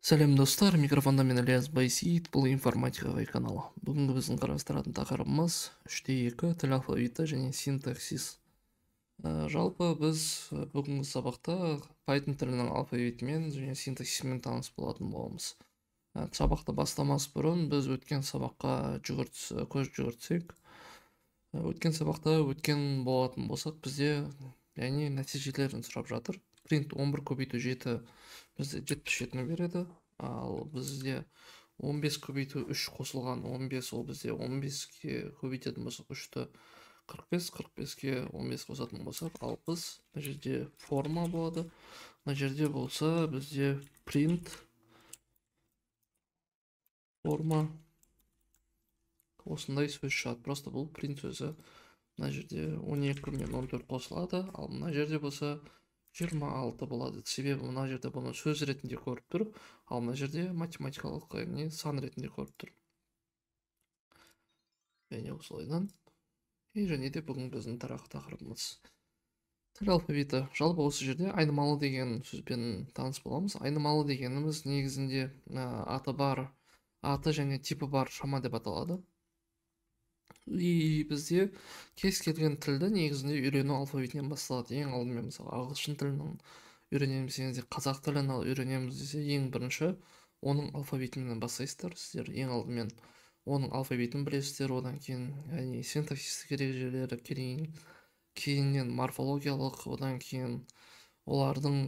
Сәлем достар, микрофонда мен Ильяс Байсейіт, бұл информатикаға каналы. Бүгінгі біздің қарастыратын тақырыбымыз 3-2 тіл алфавиті және синтаксис. Жалпы біз бүгінгі сабақта Python тілінің алфавитімен және синтаксисімен таныс болатын боламыз. Сабақты бастамас бұрын біз өткен сабаққа көз жүгіртсек, өткен сабақта өткен болатын болсақ, бізде яғни нәтижелерін сұрап жатыр. Print 11 көбейту 7 бізде 77-ні береді, ал бізде 15 көбейту 3 қосылған 15, ол бізде 15-ке көбейтетін болсақ 3-ті 45, 45-ке 15 қосатын болсақ, ал біз мына жерде форма болады. Мына жерде болса бізде print форма осындай сөз шығады. Просто бұл print сөзі мына жерде 12 мен 14 қосылады, ал мына жерде болса 26 болады. Себебі мына жерде бұны сөз ретінде көріп тұр, ал мына жерде математикалық яғни сан ретінде көріп тұр. Және осылайдан. Және де бүгін біздің тақырыбымыз тіл алфавиті. Жалпы осы жерде айнымалы деген сөзбен таныс боламыз. Айнымалы дегеніміз негізінде аты және типі бар шама деп аталады. Бізде кез келген тілді негізінде үйрену алфавитінен басталады. Ең алдымен мысалы ағылшын тілін үйренеміз десе, қазақ тілін үйренеміз десе, ең бірінші оның алфавитімен бастайсыздар. Сіздер ең алдымен оның алфавитін білесіздер, одан кейін яғни синтаксистік ережелері, кейіннен морфологиялық, одан кейін олардың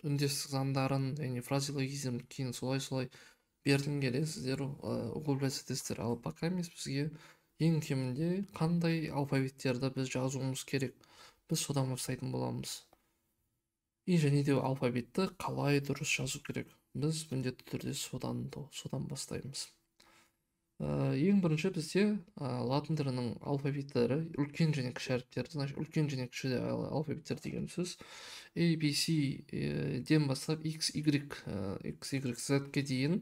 үндестік заңдарын, яғни фразеологизм, кейін солай бердің келе сіздер углубляться. Ал пока емес, бізге ең кемінде қандай алфавиттерді біз жазуымыз керек, біз содан бастайтын боламыз. Және де алфавитті қалай дұрыс жазу керек, біз міндетті түрде содан бастаймыз. Ең бірінші бізде латын тілінің алфавиттері үлкен және кіші әріптерді, значит үлкен және кіші алфавиттер деген сөз A, B, C ден бастап X, Y, Z-ке дейін,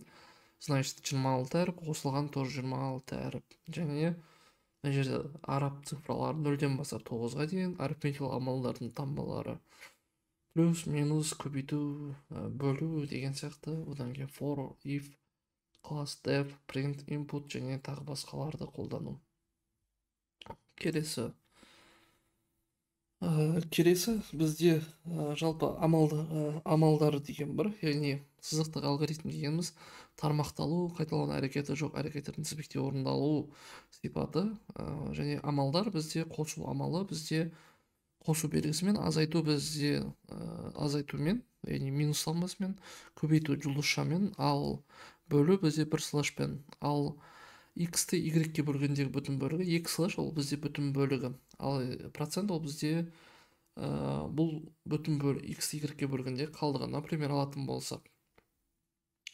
значит 26 әріп қосылған тоже 26 әріп. Және мына жерде араб цифралары 0-ден бастап 9-ға дейін, арифметикалық амалдардың таңбалары плюс, минус, көбейту, бөлу деген сияқты, одан кейін for, if, class, def, print, input және тағы басқаларды қолдану. Келесі бізде жалпы амалдары деген бар, яғни сызықтық алгоритм дегеніміз тармақталу, қайталану әрекеті жоқ әрекеттердің тізбекте орындалу сипаты, және амалдар бізде қосу амалы, бізде қосу белгісімен, азайту бізде азайтумен, яғни минус салмасымен, көбейту жұлдызшамен, ал бөлу бізде бір слэшпен, ал x-ті y-ке бөлгендегі бүтін бөлігі, x слэш ол бізде бүтін бөлігі, ал процент ол бізде бұл бүтін бөлігі x-ті y-ке бөлгенде қалдығы. Например, алатын болсақ,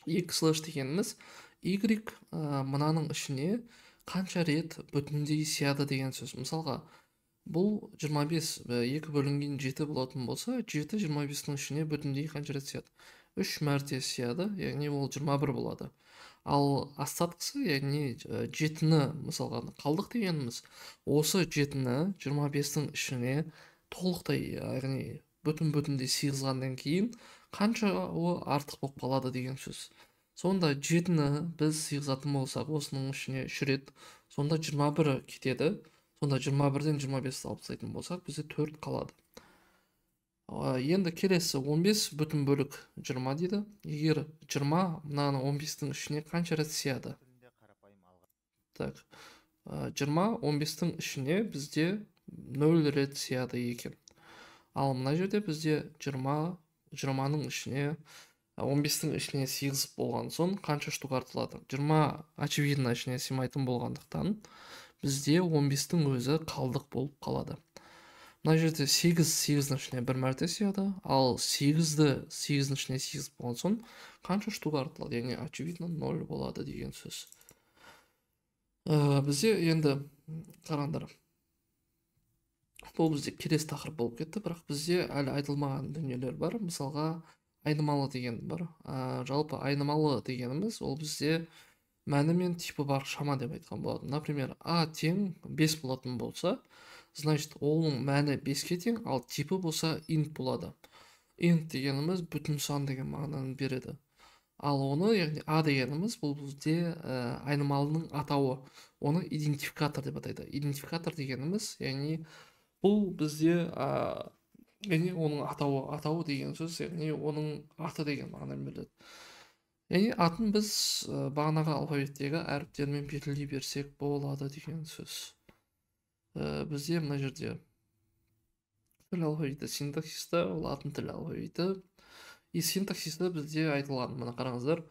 x слэш дегеніміз y мынаның ішіне қанша рет бүтіндей сияды деген сөз. Мысалға, бұл 25 2 бөлінген 7 болатын болса, 7 25-ның ішіне бүтіндей қанша рет сияды? 3 мәрте сияды, яғни ол 21 болады. Ал остаткысы, яғни 7-ні мысалға қалдық дегеніміз, осы 7-ні 25-дің ішіне толықтай, яғни бүтіндей сыйғызғаннан кейін қанша ол артық болып қалады деген сөз. Сонда 7-ні біз сыйғызатын болсақ, осының ішіне 3 рет, сонда 21 кетеді. Сонда 21-ден 25-ті алып тастайтын болсақ, бізде 4 қалады. Енді келесі 15 бүтін бөлік 20 дейді. Егер 20 мынаны 15-тің ішіне қанша рет сияды? Так, 20 15-тің ішіне бізде 0 рет сияды екен. Ал мына жерде бізде 20-ның ішіне 15-тің ішіне сыйғызып болған соң қанша штук артылады? 20 очевидно ішіне сыймайтын болғандықтан бізде 15-тің өзі қалдық болып қалады. Мына жерде 8-ның ішіне бір мәрте сияды, ал 8-ді 8-ның ішіне сыйғызып болған соң қанша штук артылады? Яғни очевидно 0 болады деген сөз. Бізде енді қараңдар. Бұл бізде келесі тақырып болып кетті, бірақ бізде әлі айтылмаған дүниелер бар. Мысалға, айнымалы деген бар. Жалпы айнымалы дегеніміз ол бізде мәні мен типі бар шама деп айтқан болады. Например, a тең 5 болатын болса, значит, оның мәні 5-ке тең, ал типі болса int болады. Int дегеніміз бүтін сан деген мағынаны береді. Ал оны, яғни а дегеніміз бұл бізде айнымалының атауы. Оны идентификатор деп атайды. Идентификатор дегеніміз, яғни бұл бізде яғни оның атауы деген сөз, яғни оның аты деген мағынаны береді. Яғни атын біз бағанағы алфавиттегі әріптермен белгілей берсек болады деген сөз. Бізде мына жерде тіл алфавиті, синтаксисті, латын тіл алфавиті. И синтаксисті бізде айтылған, мына қараңыздар,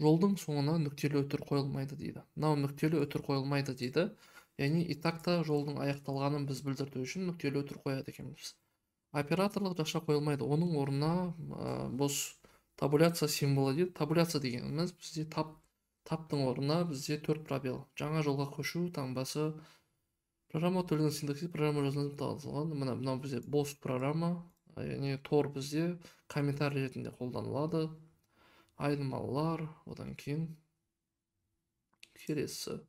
жолдың соңына нүктелі өтір қойылмайды дейді. Мынау нүктелі өтір қойылмайды дейді. Яғни итакта жолдың аяқталғанын біз білдірту үшін нүктелі өтір қояды екенбіз. Операторлық жақша қойылмайды. Оның орнына бос табуляция символы дейді. Табуляция дегеніміз бізде таптың орнына бізде 4 пробел. Жаңа жолға көшу таңбасы. Программа төлеген синтаксис программа жазылып табылған. Мынау бізде бос программа. Яғни тор бізде комментарий ретінде қолданылады. Айнымалылар, одан кейін келесі.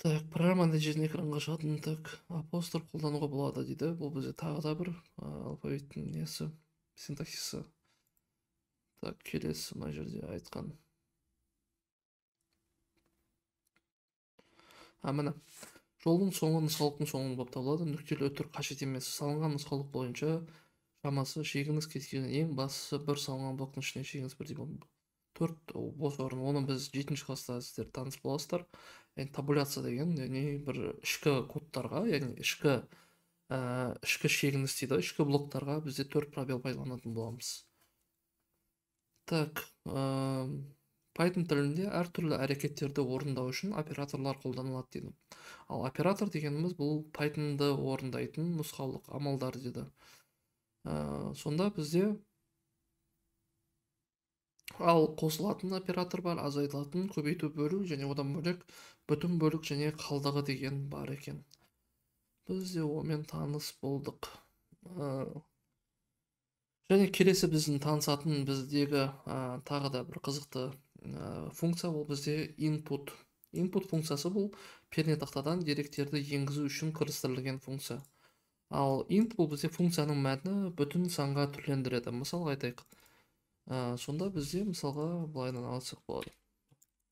Так, программа нәтижесінде экранға шығатын апостроф қолдануға болады дейді. Бұл бізде тағы да бір алфавиттің несі, синтаксисі. Так, келесі мына жерде айтқан. Міне, жолдың соңы нұсқалықтың соңы болып табылады. Нүктелі өтір қажет емес. Салынған нұсқалық бойынша шамасы шегіңіз кеткен ең бастысы бір салынған блоктың ішіне шегіңіз бірдей болады. 4 бос орын. Оны біз 7-ші класста сіздер таныс боласыздар. Яғни табуляция деген, яғни бір ішкі кодтарға, яғни ішкі шегініс дейді, ішкі блоктарға бізде 4 пробел пайдаланатын боламыз. Так, Python тілінде әртүрлі әрекеттерді орындау үшін операторлар қолданылады дейді. Ал оператор дегеніміз бұл Python'ды орындайтын нұсқаулық амалдар дейді. Сонда бізде ал қосылатын оператор бар, азайтылатын, көбейту бөлу және одан бөлек бүтін бөлік және қалдығы деген бар екен. Бізде онымен таныс болдық. Және келесі біздің танысатын біздегі тағы да бір қызықты функция ол бізде input. Input функциясы бұл пернетақтадан деректерді енгізу үшін кірістірілген функция. Ал int бұл бізде функцияның мәтіні бүтін санға түрлендіреді. Мысалға айтайық. Сонда бізде мысалға былайдан алсақ болады.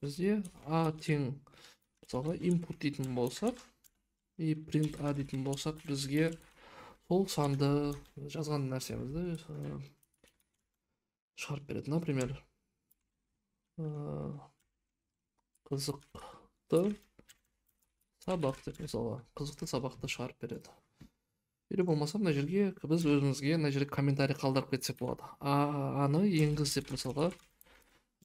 Бізде a тең мысалға input дейтін болсақ, и print a дейтін болсақ, бізге сол санды жазған нәрсемізді шығарып береді. Например, қызықты сабақ деп мысалға, қызықты сабақты шығарып береді. Или болмаса мына жерге біз өзімізге мына жерге комментарий қалдырып кетсек болады. Аны енгіз деп мысалға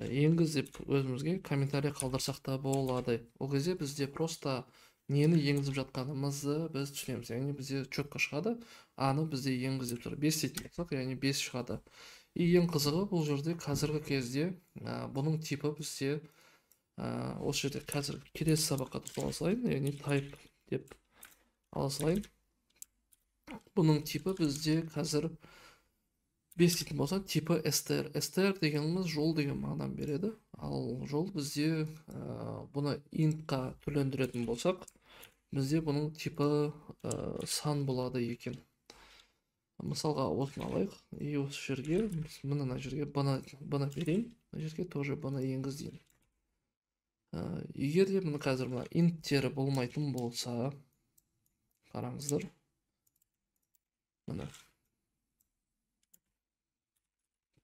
енгіз деп өзімізге комментарий қалдырсақ та болады. Ол кезде бізде просто нені енгізіп жатқанымызды біз түсінеміз. Яғни бізде четко шығады. Аны бізде енгіз деп тұр. 5 дейтін болсақ, яғни 5 шығады. И ең қызығы бұл жерде қазіргі кезде бұның типі бізде осы жерде қазір келесі сабаққа тоқтала салайын, яғни type деп ала салайын. Бұның типі бізде қазір 5 дейтін болса, типі str. Str дегеніміз жол деген мағынаны береді. Ал жол бізде бұны int-қа түрлендіретін болсақ, бізде бұның типі сан болады екен. Мысалға осыны алайық. И осы жерге, мына жерге бұны берейін. Мына жерге тоже бұны енгіз дейін. Егер де мұны қазір int-тері болмайтын болса, қараңыздар. Мына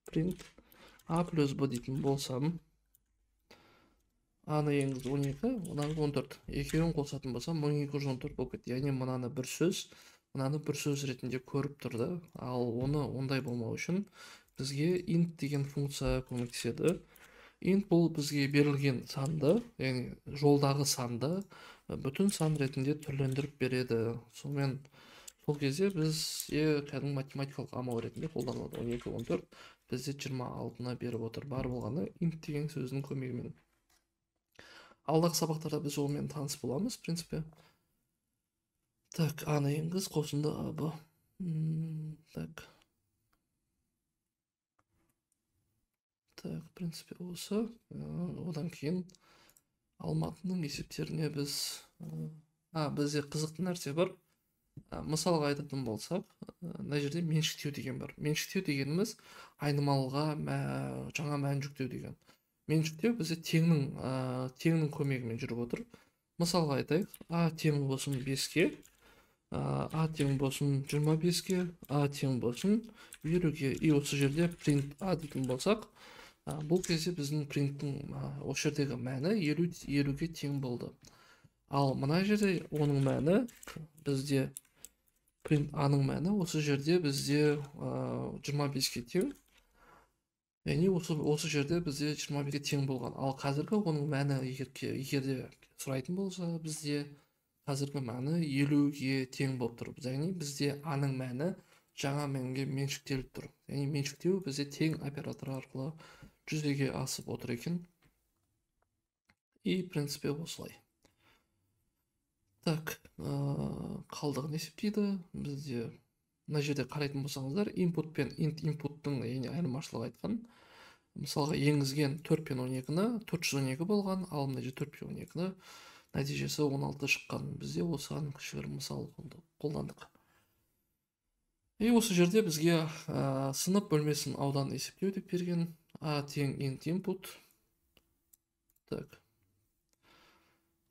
print a плюс b дейтін болсам, аны енгіз 12, мынаны 14. Екеуін қосатын болсам 1214 болып кетті. Яғни мынаны бір сөз ретінде көріп тұрды. Ал оны ондай болмау үшін бізге int деген функция көмектеседі. Int бұл бізге берілген санды, яғни жолдағы санды бүтін сан ретінде түрлендіріп береді. Сонымен сол кезде бізде кәдімгі математикалық амал ретінде қолданылады. 12-14 бізде 26-на беріп отыр. Бар болғаны int деген сөздің көмегімен. Алдағы сабақтарда біз олмен таныс боламыз, в принципе. Так, аны енгіз, қосынды абы. Так, в принципе, осы. Одан кейін Алматының есептеріне біз... Бізде қызықты нәрсе бар. мысалға айтатын болсақ, мына жерде меншіктеу деген бар. Меншіктеу дегеніміз айнымалыға жаңа мән жүктеу деген. Меншіктеу бізде теңнің көмегімен жүріп отыр. Мысалға айтайық, а тең болсын 5-ке, а тең болсын 25-ке, а тең болсын 50-ге. И осы жерде print a дейтін болсақ, бұл кезде біздің принттің осы жердегі мәні 50-ге тең болды. Ал мына жерде оның мәні бізде print a-ның мәні осы жерде бізде 25-ке тең. Яғни осы жерде бізде 25-ке тең болған. Ал қазіргі оның мәні егер де сұрайтын болса, бізде қазіргі мәні 50-ге тең болып тұр. Яғни бізде a-ның мәні жаңа мәнге меншіктеліп тұр. Яғни меншіктеу бізде тең операторы арқылы жүзеге асып отыр екен. И принципе осылай. Так, қалдығын есептейді. Бізде мына жерде қарайтын болсаңыздар, input пен int input-тың айырмашылығы айтқан. Мысалға енгізген 4 пен 12-ні 412 болған, ал мына жерде 4 пен 12-ні нәтижесі 16 шыққан. Бізде осыған кішігірім мысал қолдандық. И осы жерде бізге сынып бөлмесін ауданы есептеу деп берген. A тең int input. Так.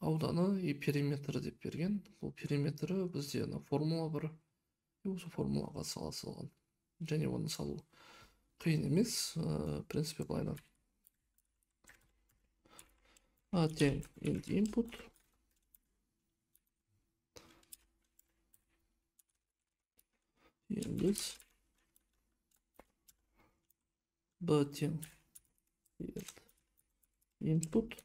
Ауданы и периметрі деп берген. Бұл периметрі бізде формула бар. Осы формулаға салған. Және оны салу қиын емес. Принципе былайынан. A тең int input. Енгіз. B тең input.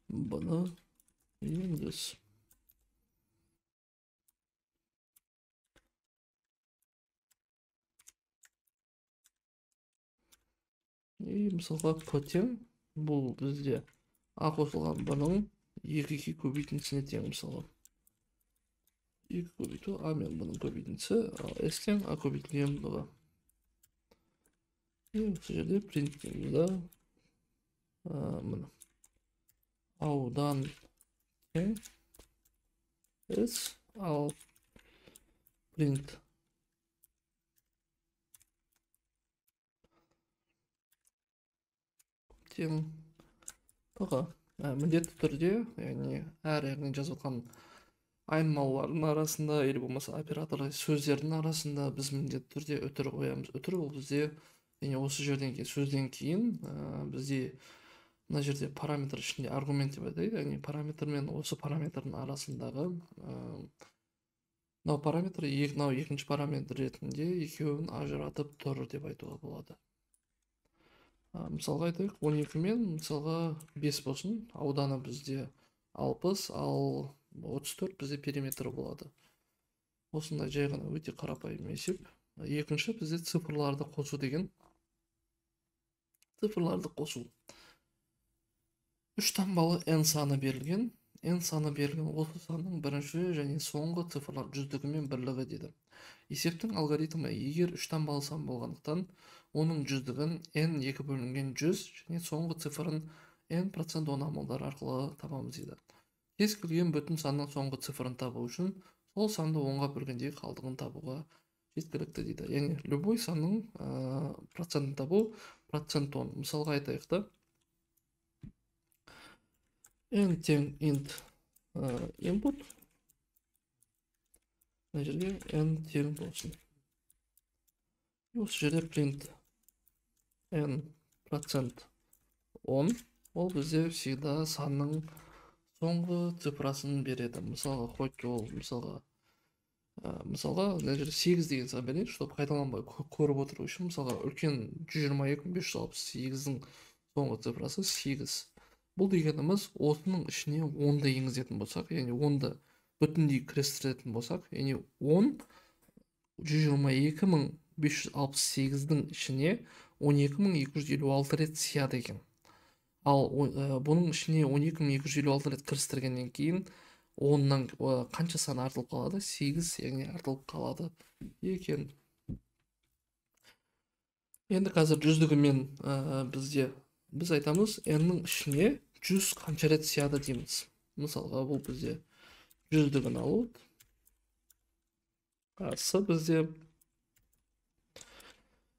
Бұны енгіз. И мысалға P тең, бұл бізде A қосылған бұның 2-ге көбейтіндісіне тең мысалға. 2 көбейту A мен бұның көбейтіндісі, ал S тең A көбейтілген бұға. И осы жерде принтімізді мұны. Аудан тең S, ал print тең бұға. Міндетті түрде, яғни яғни жазылған айнымалылардың арасында, или болмаса операторы сөздердің арасында біз міндетті түрде үтір қоямыз. Үтір ол бізде, яғни осы жерден кейін, сөзден кейін бізде мына жерде параметр ішінде аргумент деп айтайды, яғни параметр мен осы параметрдің арасындағы мынау параметр, мынау екінші параметр ретінде екеуін ажыратып тұр деп айтуға болады. Мысалға айтайық, 12 мен мысалға 5 болсын, ауданы бізде 60, ал 34 бізде периметрі болады. Осында жай ғана өте қарапайым есеп. Екінші бізде цифрларды қосу деген. Цифрларды қосу. 3 таңбалы n саны берілген. N саны берілген осы санның бірінші және соңғы цифрлар жүздігі мен бірлігі деді. Есептің алгоритмі егер 3 таңбалы сан болғандықтан, оның жүздігін n 2 бөлінген 100 және соңғы цифрын n% онамалдар арқылы табамыз дейді. Кез келген бүтін санның соңғы цифрын табу үшін сол санды 10-ға бөлгендегі қалдығын табуға жеткілікті дейді. Яғни любой санның процентін табу процент 10. Мысалға айтайық та, n тең int input. Мына жерге n тең болсын. Осы жерде print n% 10. Ол бізде всегда санның соңғы цифрасын береді. Мысалға хоть ол мысалға мына жерде 8 деген сан берейін, чтобы қайталанбай көріп отыру үшін. Мысалға үлкен 122.568-дің соңғы цифрасы 8. Бұл дегеніміз осының ішіне 10-ды енгізетін болсақ, яғни 10-ды бүтіндей кірістіретін болсақ, яғни 10 122.568-дің ішіне 12.256 рет сияды екен. Ал бұның ішіне 12.256 рет кірістіргеннен кейін 10-нан қанша сан артылып қалады? 8, яғни артылып қалады екен. Енді қазір жүздігімен біз айтамыз n-нің ішіне 100 қанша рет сияды дейміз. Мысалға бұл бізде жүздігін алып, с бізде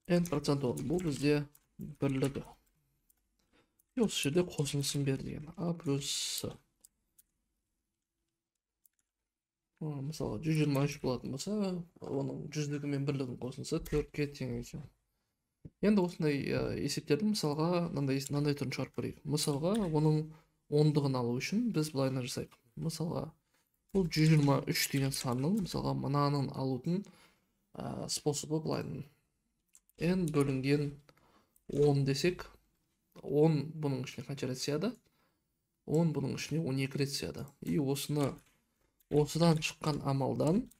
n% 10 бұл бізде бірлігі. Осы жерде қосылысын бер деген. А плюс с. Мысалы 123 болатын болса, оның жүздігі мен бірлігін қосылса 4-ке тең екен. Енді осындай есептерді мысалға мынандай түрін шығарып көрейік. Мысалға оның ондығын алу үшін біз былайына жасайық. Мысалға бұл 123 деген санның мысалға мынаның алудың способы былайын. n бөлінген 10 десек, 10 бұның ішіне қанша рет сияды? 10 бұның ішіне 12 рет сияды. И осыдан шыққан амалдан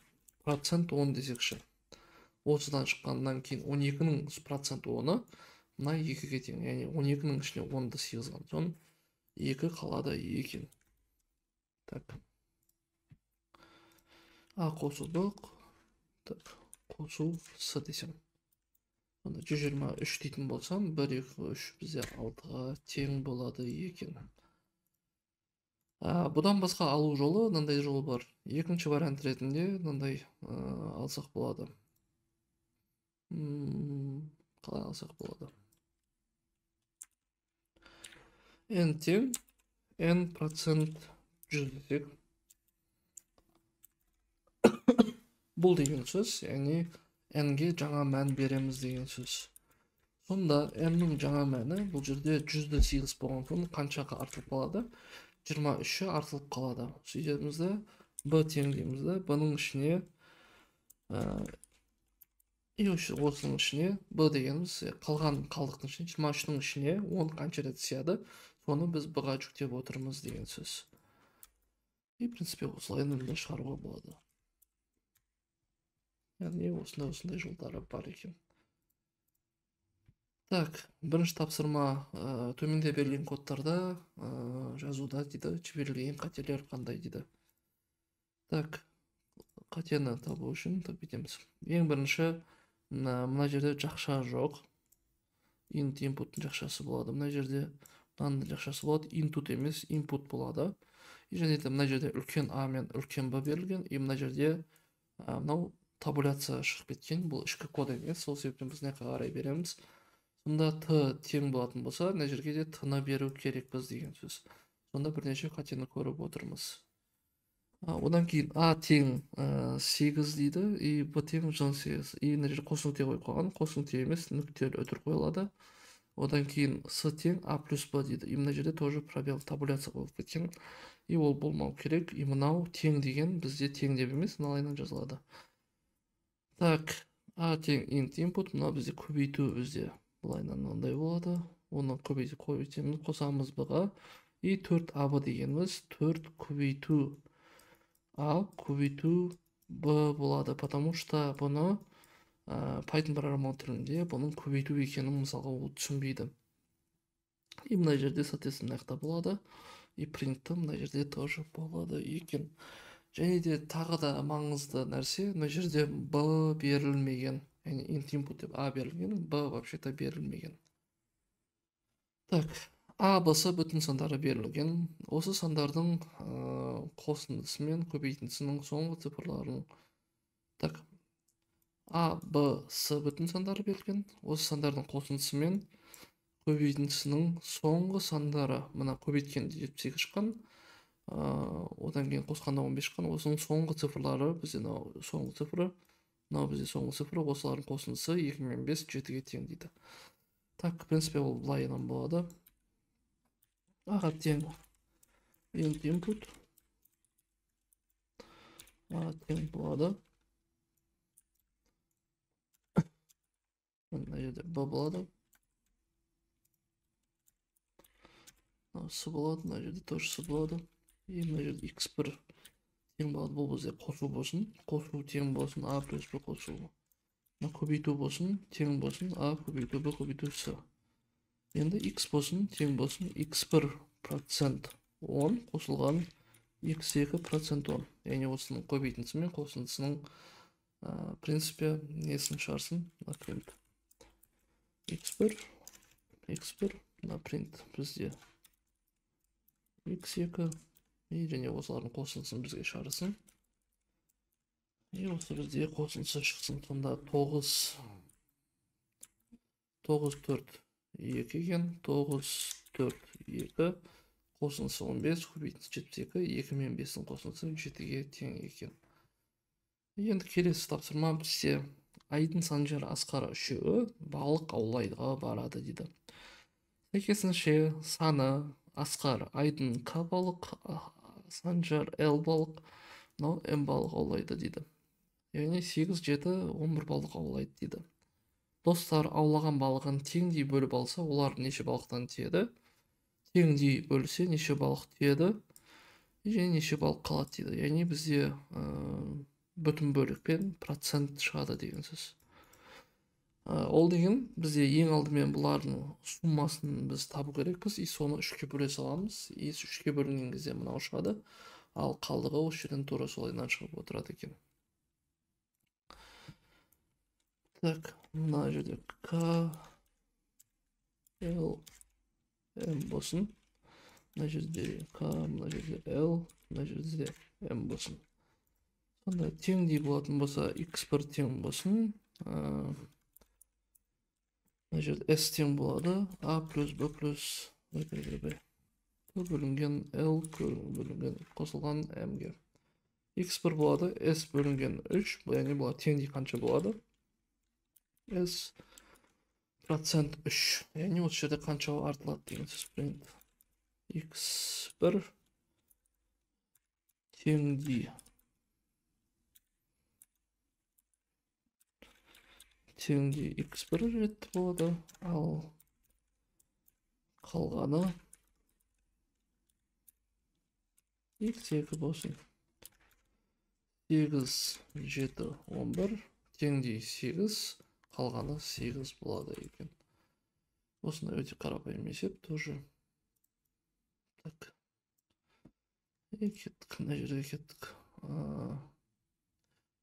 процент 10 десекші. Осыдан шыққаннан кейін 12-нің процент 10-ы мына 2-ге тең. Яғни 12-нің ішіне 10-ды сыйғызған соң 2 қалады екен. Так. А қосудық. Так. Қосу с десем. 123 дейтін болсам, 1, 2, 3 бізде 6-ға тең болады екен. Бұдан басқа алу жолы, мынандай жол бар. Екінші вариант ретінде мынандай алсақ болады. Қалай алсақ болады? n тең n% 100 десек. Бұл деген сөз, яғни n-ге жаңа мән береміз деген сөз. Сонда n-нің жаңа мәні бұл жерде 100-ді сыйғыз болған соң қаншаға артылып қалады? 23-ші артылып қалады. Сөйтетімізді b тең деймізді. B-ның ішіне осының ішіне b дегеніміз қалған қалдықтың ішіне 23-ның ішіне 10 қанша рет сияды, соны біз b-ға жүктеп отырмыз деген сөз. И принципе осылай шығаруға болады. Яғни осындай жолдары бар екен. Так, бірінші тапсырма төменде берілген кодтарда жазуда дейді, жіберілген қателер қандай дейді. Так, қатені табу үшін етеміз. Ең бірінші, мына жерде жақша жоқ. Int input'ın жақшасы болады. Мына жерде мынаның жақшасы болады. Input емес, input болады. Және де мына жерде үлкен А мен үлкен Б берілген. И мына жерде мынау табуляция шығып кеткен. Бұл ішкі код емес. Сол себептен біз мына қарай береміз. Сонда т тең болатын болса, мына жерге де т-ны беру керекпіз деген сөз. Сонда бірнеше қатені көріп отырмыз. Одан кейін А тең 8 дейді, и Б тең 18. И мына жерде қос нүкте қойып қойған, қос нүкте емес, нүктелі өтір қойылады. Одан кейін С тең А плюс Б дейді. И мына жерде тоже пробел табуляция болып кеткен. И ол болмау керек. И мынау тең деген бізде тең деп емес, мыналайынан жазылады. Так, А тең int input, мына бізде көбейту бізде. Бұлайынан мынандай болады. Оны көбейтеміз, қосамыз Б-ға. И 4AB дегеніміз 4 көбейту А көбейту Б болады. Потому что бұны Python программалау тілінде бұның көбейту екенін мысалға ол түсінбейді. И мына жерде соответственно мына болады. И print мына жерде тоже болады екен. Және де тағы да маңызды нәрсе, мына жерде Б берілмеген. Яғни int input деп А берілген, Б вообще-то берілмеген. Так, А, Б, С бүтін сандары берілген. Осы сандардың қосындысы мен көбейтіндісінің соңғы цифрларын. Так, А, Б, С бүтін сандары берілген. Осы сандардың қосындысы мен көбейтіндісінің соңғы сандары. Мына көбейткенде 78 шыққан. Одан кейін қосқанда 15 шыққан. Осының соңғы цифрлары, бізде соңғы цифры. Мынау бізде соңғы цифры, осылардың қосындысы 2 мен 5 7-ге тең дейді. Так, в принципе, ол былайынан болады. А тең int input. А тең болады. Мына жерде Б болады. С болады, мына жерде тоже С болады. И мына жерде X1 тең болады. Бұл бізде қосу болсын. Қосу тең болсын. А плюс Б қосу. Көбейту болсын. Тең болсын. А көбейту Б көбейту С. Енді X болсын. Тең болсын. X1% 10 қосылған X2% 10. Яғни осының көбейтіндісі мен қосындысының принципе несін шығарсын. Print. X1. X1. Print бізде X2 және осылардың қосылысын бізге шығарсын. Осы бізде қосылысы шықсын. Сонда 9 4 2 екен. 9 4 2 қосылысы 15 көбейтілсе 72, 2 мен 5-ің қосылысы 7-ге тең екен. Енді келесі тапсырма бізде Айдын, Санжар, Асқар үшеуі балық аулауға барады дейді. Сәйкесінше саны Асқар, Айдын К балық, Санжар Л балық, мынау М балық аулайды дейді. Яғни 8, 7, 11 балық аулайды дейді. Достар аулаған балығын теңдей бөліп алса, олар неше балықтан тиеді? Теңдей бөлсе неше балық тиеді? Және неше балық қалады дейді. Яғни бізде бүтін бөлікпен процент шығады деген сөз. Ол деген бізде ең алдымен бұлардың суммасын біз табу керекпіз. И соны 3-ке бөле саламыз. И 3-ке бөлінген кезде мынау шығады. Ал қалдығы осы жерден тура солайдан шығып отырады екен. Так, мына жерде К, Л, М болсын. Мына жерде К, мына жерде Л, мына жерде М болсын. Сонда теңдей болатын болса, X1 тең болсын. Мына жерде S тең болады. А плюс Б плюс Б бөлінген L бөлінген қосылған М-ге. X1 болады, S бөлінген 3, яғни бұлар теңдей қанша болады? S процент 3, яғни осы жерде қанша артылады деген сөз. X1 теңдей X1 жетті болады, ал қалғаны X2 болсын. 8, 7, 11 теңдей 8, қалғаны 8 болады екен. Осында өте қарапайым есеп тоже. Так. Кеттік, мына жерге кеттік.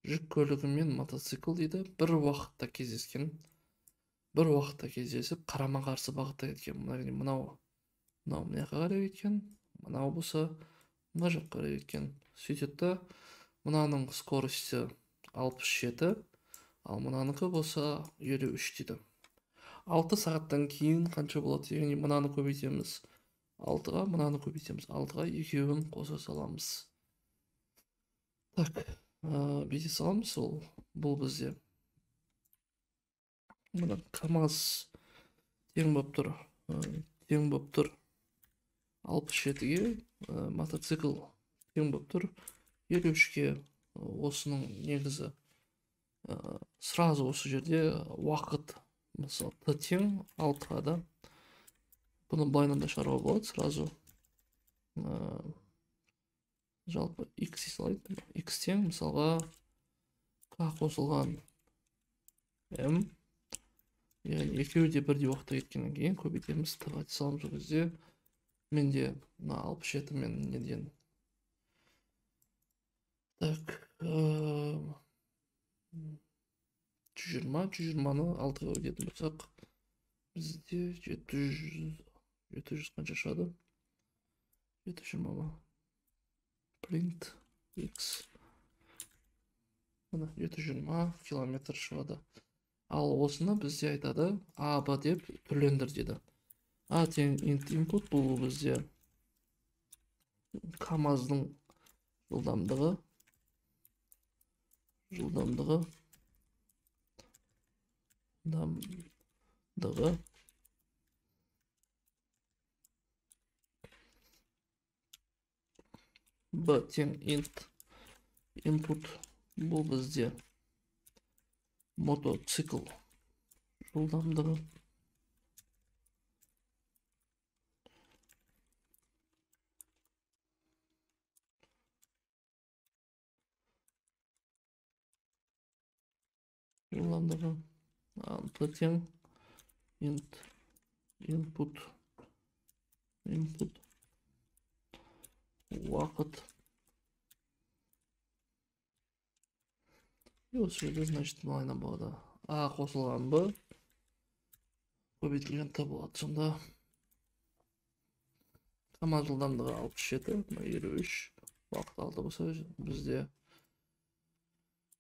Жүк көлігі мен мотоцикл дейді. Бір уақытта кездесіп, қарама қарсы бағытта кеткен. Мынау мына жаққа қарай кеткен, мынау болса мына жаққа қарай кеткен. Сөйтеді, мынаның скорості 67, ал мынаныкі болса 53 дейді. 6 сағаттан кейін қанша болады? Яғни мынаны көбейтеміз 6-ға, мынаны көбейтеміз 6-ға, екеуін қоса саламыз. Так, бейте саламыз, бұл бізде. Мына КамАЗ тең боп тұр 67-ге, мотоцикл тең боп тұр 53-ге. Осының негізі сразу осы жерде уақыт мысалы Т тең 6-ға да. Бұны былайынан да шығаруға болады сразу. Жалпы X салайды. X тең мысалға К қосылған М. Яғни екеуі де бірдей уақытта кеткеннен кейін көбейтеміз. Т-ға саламыз ол кезде. Менде 67 мен неден. Так, 120-ны 6-ға өтетін болсақ, бізде 700 қанша шығады? 720 ма? Print X. Мына 720 километр шығады. Ал осыны бізде айтады А, Б деп түрлендір деді. А тең input, бұл бізде КамАЗдың жылдамдығы. Б тең input, бұл бізде мотоцикл жылдамдығы. Т тең input уақыт. Осы жерде, значит, мынайынан болады. А қосылған Б көбейтілген Т болады. Сонда шама жылдамдығы 67, 23 уақыт алды болса бізде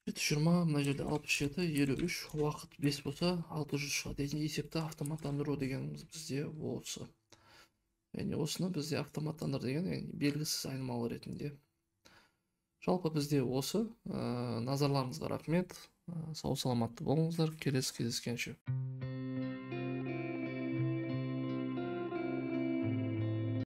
720, мына жерде 67, 53 уақыт 5 болса 600 шығады. Яғни есепті автоматтандыру дегеніміз бізде осы. Яғни осыны бізде автоматтандыр деген, яғни белгісіз айнымалы ретінде. Жалпы бізде осы. Назарларыңызға рахмет. Сау саламатты болыңыздар. Келесі кездескенше.